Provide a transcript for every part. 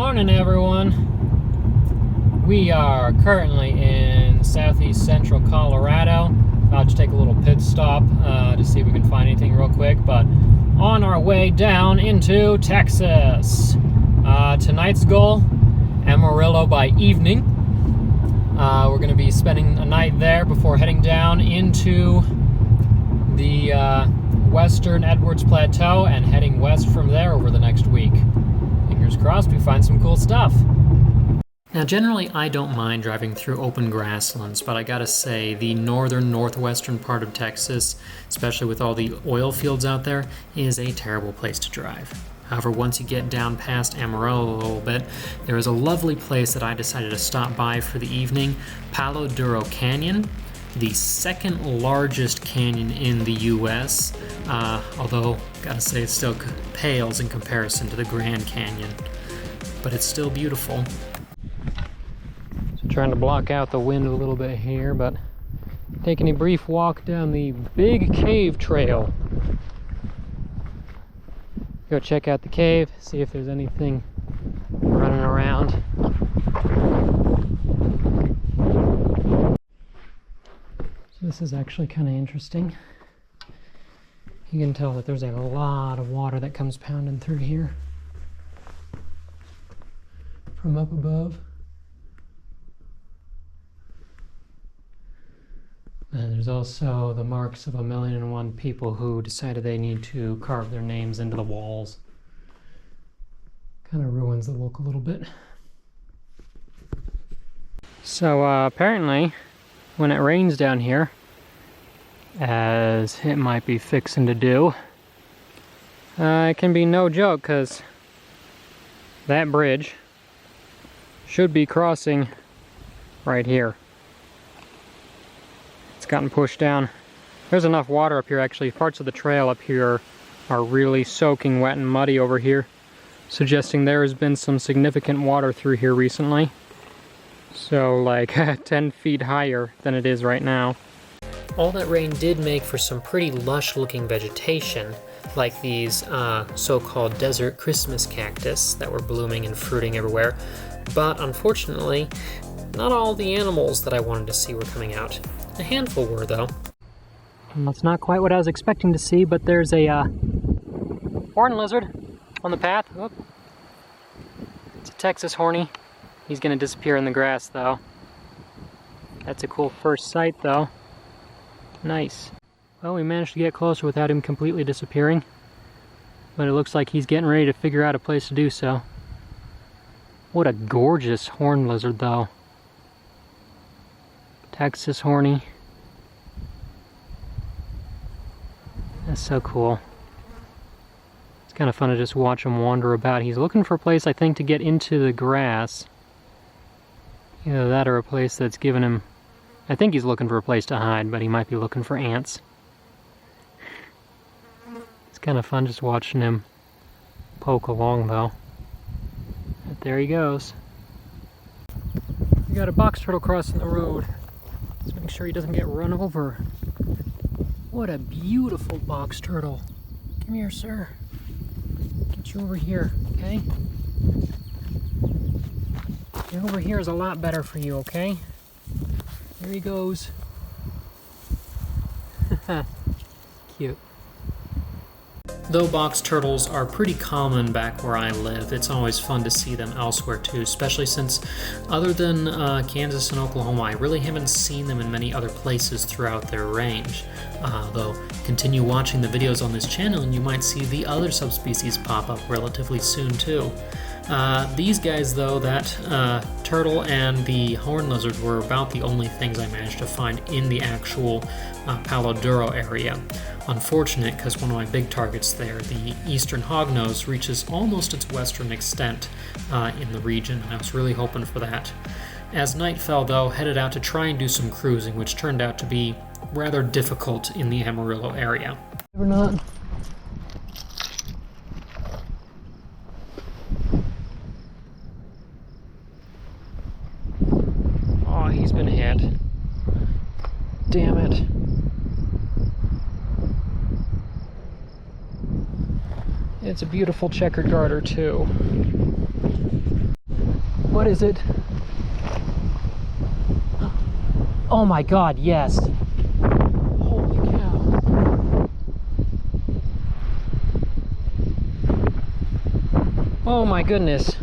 Morning, everyone. We are currently in southeast central Colorado. I'll just take a little pit stop to see if we can find anything real quick, but on our way down into Texas. Tonight's goal, Amarillo by evening. We're going to be spending a night there before heading down into the western Edwards Plateau and heading west from there over the next week. Fingers crossed we find some cool stuff. Now, generally, I don't mind driving through open grasslands, but I gotta say, the northwestern part of Texas, especially with all the oil fields out there, is a terrible place to drive. However, once you get down past Amarillo a little bit, there is a lovely place that I decided to stop by for the evening, Palo Duro Canyon, the second largest canyon in the U.S., although, gotta say, it still pales in comparison to the Grand Canyon, but it's still beautiful. So trying to block out the wind a little bit here, but taking a brief walk down the Big Cave Trail. Go check out the cave, see if there's anything running around. So this is actually kind of interesting. You can tell that there's a lot of water that comes pounding through here from up above. And there's also the marks of 1,000,001 people who decided they need to carve their names into the walls. Kind of ruins the look a little bit. So apparently, when it rains down here, as it might be fixing to do, it can be no joke, because that bridge should be crossing right here. It's gotten pushed down. There's enough water up here, actually. Parts of the trail up here are really soaking wet and muddy over here, suggesting there has been some significant water through here recently. So like 10 feet higher than it is right now. All that rain did make for some pretty lush looking vegetation, like these so-called desert Christmas cactus that were blooming and fruiting everywhere. But unfortunately, not all the animals that I wanted to see were coming out. A handful were, though. And that's not quite what I was expecting to see, but there's a horned lizard on the path. Oop. It's a Texas horny. He's gonna disappear in the grass, though. That's a cool first sight, though. Nice. Well, we managed to get closer without him completely disappearing, but it looks like he's getting ready to figure out a place to do so. What a gorgeous horned lizard, though. Texas horny. That's so cool. It's kind of fun to just watch him wander about. He's looking for a place, I think, to get into the grass. Either that or a place that's given him... I think he's looking for a place to hide, but he might be looking for ants. It's kind of fun just watching him poke along, though. But there he goes. We got a box turtle crossing the road. Let's make sure he doesn't get run over. What a beautiful box turtle. Come here, sir. Get you over here, okay? Get over here is a lot better for you, okay? There he goes. Cute. Though box turtles are pretty common back where I live, it's always fun to see them elsewhere too, especially since other than Kansas and Oklahoma, I really haven't seen them in many other places throughout their range. Though, continue watching the videos on this channel and you might see the other subspecies pop up relatively soon too. These guys, though, that turtle and the horned lizard were about the only things I managed to find in the actual Palo Duro area. Unfortunate, because one of my big targets there, the eastern hognose, reaches almost its western extent in the region, and I was really hoping for that. As night fell, though, headed out to try and do some cruising, which turned out to be rather difficult in the Amarillo area. Or not. He's been hit. Damn it. It's a beautiful checkered garter too. What is it? Oh my God, yes. Holy cow. Oh my goodness.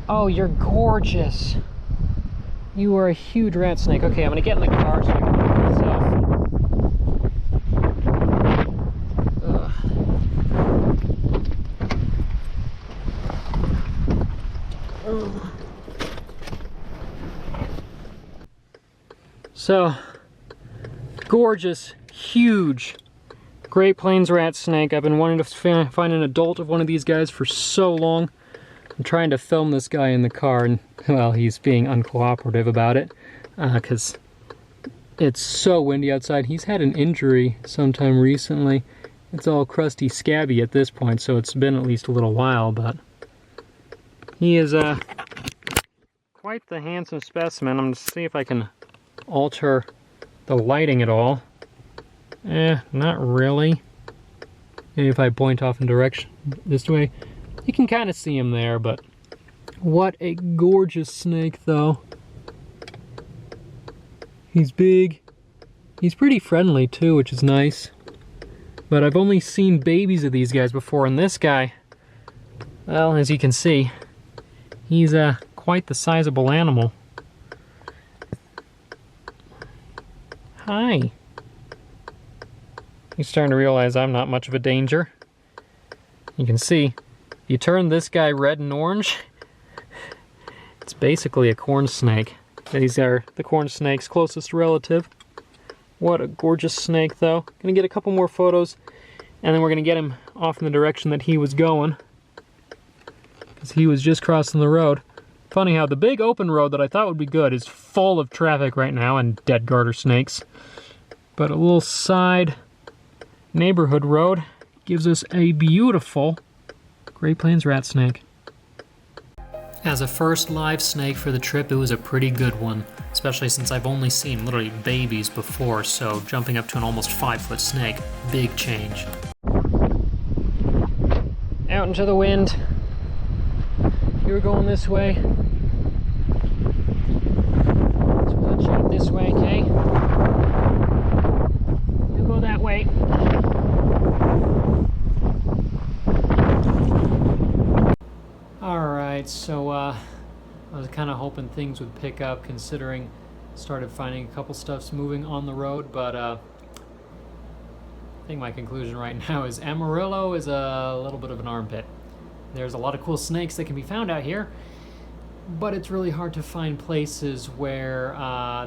Oh, you're gorgeous. You are a huge rat snake. Okay, I'm gonna get in the car so I can look at myself. So, gorgeous, huge Great Plains rat snake. I've been wanting to find an adult of one of these guys for so long. I'm trying to film this guy in the car, and, well, he's being uncooperative about it, because it's so windy outside. He's had an injury sometime recently. It's all crusty, scabby at this point, so it's been at least a little while, but he is quite the handsome specimen. I'm going to see if I can alter the lighting at all. Not really. Maybe if I point off in direction this way, you can kind of see him there, but what a gorgeous snake, though. He's big. He's pretty friendly, too, which is nice. But I've only seen babies of these guys before, and this guy, well, as you can see, he's quite the sizable animal. Hi. He's starting to realize I'm not much of a danger. You can see, if you turn this guy red and orange, it's basically a corn snake. These are the corn snake's closest relative. What a gorgeous snake, though. Gonna get a couple more photos, and then we're gonna get him off in the direction that he was going, because he was just crossing the road. Funny how the big open road that I thought would be good is full of traffic right now and dead garter snakes. But a little side neighborhood road gives us a beautiful Great Plains rat snake. As a first live snake for the trip, it was a pretty good one, especially since I've only seen literally babies before, so jumping up to an almost 5-foot snake, big change. Out into the wind. You were going this way. So we'll check this way, okay? You go that way. Alright, so I was kind of hoping things would pick up, considering I started finding a couple stuffs moving on the road, but I think my conclusion right now is Amarillo is a little bit of an armpit. There's a lot of cool snakes that can be found out here, but it's really hard to find places where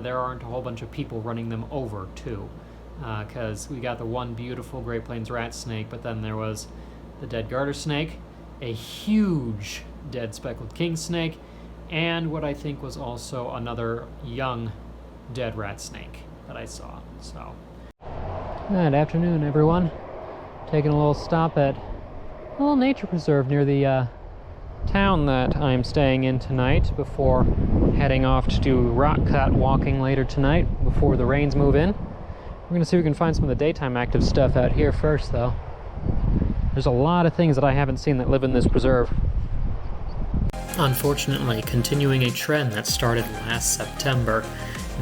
there aren't a whole bunch of people running them over too, because we got the one beautiful Great Plains rat snake, but then there was the dead garter snake, a huge dead speckled king snake, and what I think was also another young dead rat snake that I saw. So, good afternoon, everyone. Taking a little stop at a little nature preserve near the town that I'm staying in tonight before heading off to do rock cut walking later tonight before the rains move in. We're going to see if we can find some of the daytime active stuff out here first, though. There's a lot of things that I haven't seen that live in this preserve. Unfortunately, continuing a trend that started last September,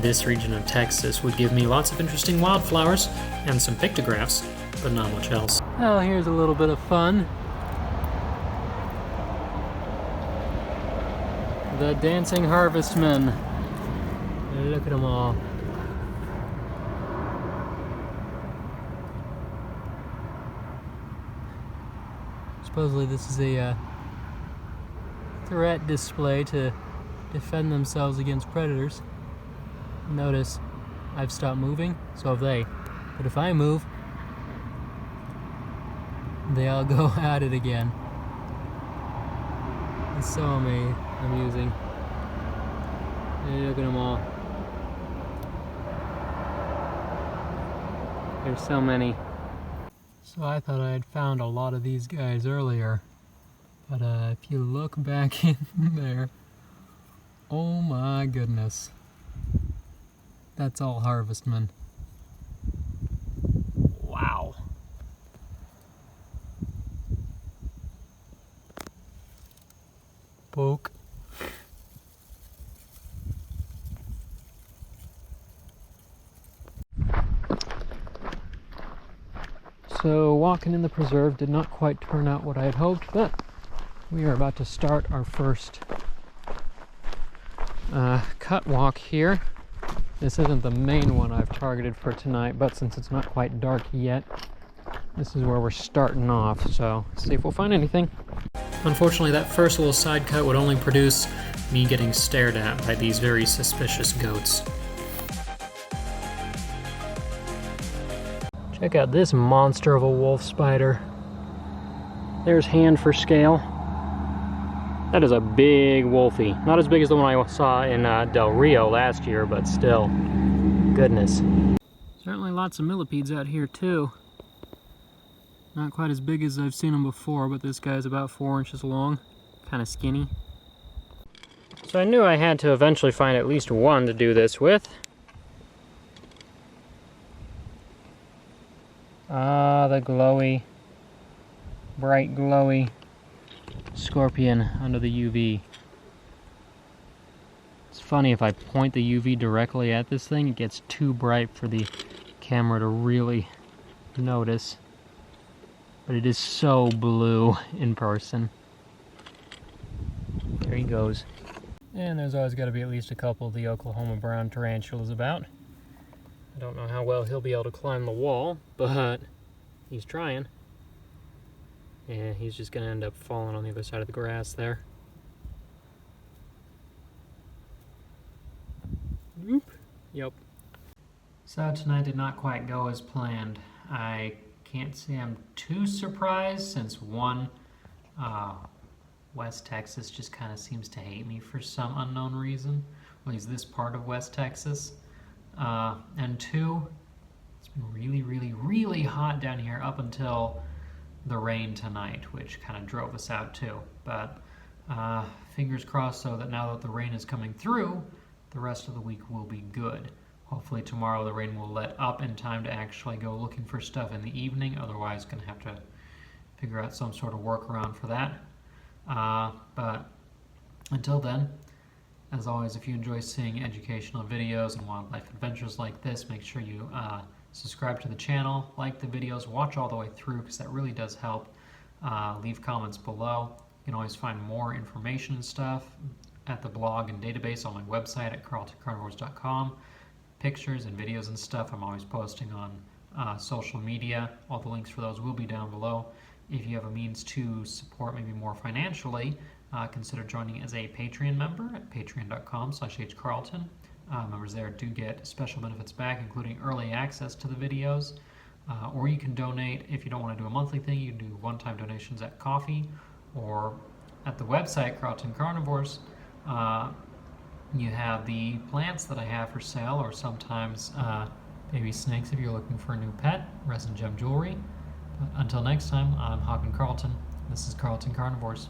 this region of Texas would give me lots of interesting wildflowers and some pictographs, but not much else. Well, here's a little bit of fun. The dancing harvestmen. Look at them all. Supposedly this is a threat display to defend themselves against predators. Notice I've stopped moving, so have they. But if I move, they all go at it again. It's so amusing. Hey, look at them all. There's so many. So I thought I had found a lot of these guys earlier, but if you look back in there, oh my goodness, that's all harvestmen. Wow. Poke. So walking in the preserve did not quite turn out what I had hoped, but we are about to start our first cut walk here. This isn't the main one I've targeted for tonight, but since it's not quite dark yet, this is where we're starting off, so see if we'll find anything. Unfortunately, that first little side cut would only produce me getting stared at by these very suspicious goats. Check out this monster of a wolf spider. There's hand for scale. That is a big wolfie. Not as big as the one I saw in Del Rio last year, but still, goodness. Certainly lots of millipedes out here too. Not quite as big as I've seen them before, but this guy's about 4 inches long, kind of skinny. So I knew I had to eventually find at least one to do this with. Ah, the glowy, bright glowy scorpion under the UV. It's funny, if I point the UV directly at this thing, it gets too bright for the camera to really notice. But it is so blue in person. There he goes. And there's always got to be at least a couple of the Oklahoma brown tarantulas about. I don't know how well he'll be able to climb the wall, but he's trying. And he's just going to end up falling on the other side of the grass there. Oop. Yep. So tonight did not quite go as planned. I can't say I'm too surprised, since one, West Texas just kind of seems to hate me for some unknown reason. Well, at least this part of West Texas. And two, it's been really, really, really hot down here up until the rain tonight, which kind of drove us out too. But fingers crossed, so that now that the rain is coming through, the rest of the week will be good. Hopefully tomorrow the rain will let up in time to actually go looking for stuff in the evening. Otherwise, going to have to figure out some sort of workaround for that. But until then, as always, if you enjoy seeing educational videos and wildlife adventures like this, make sure you subscribe to the channel, like the videos, watch all the way through, because that really does help. Leave comments below. You can always find more information and stuff at the blog and database on my website at carltoncarnivores.com. Pictures and videos and stuff I'm always posting on social media. All the links for those will be down below. If you have a means to support maybe more financially, consider joining as a Patreon member at patreon.com/hcarlton. Members there do get special benefits back, including early access to the videos. Or you can donate if you don't want to do a monthly thing. You can do one-time donations at coffee or at the website, Carlton Carnivores. You have the plants that I have for sale, or sometimes baby snakes if you're looking for a new pet, resin gem jewelry. But until next time, I'm Hawk and Carlton. This is Carlton Carnivores.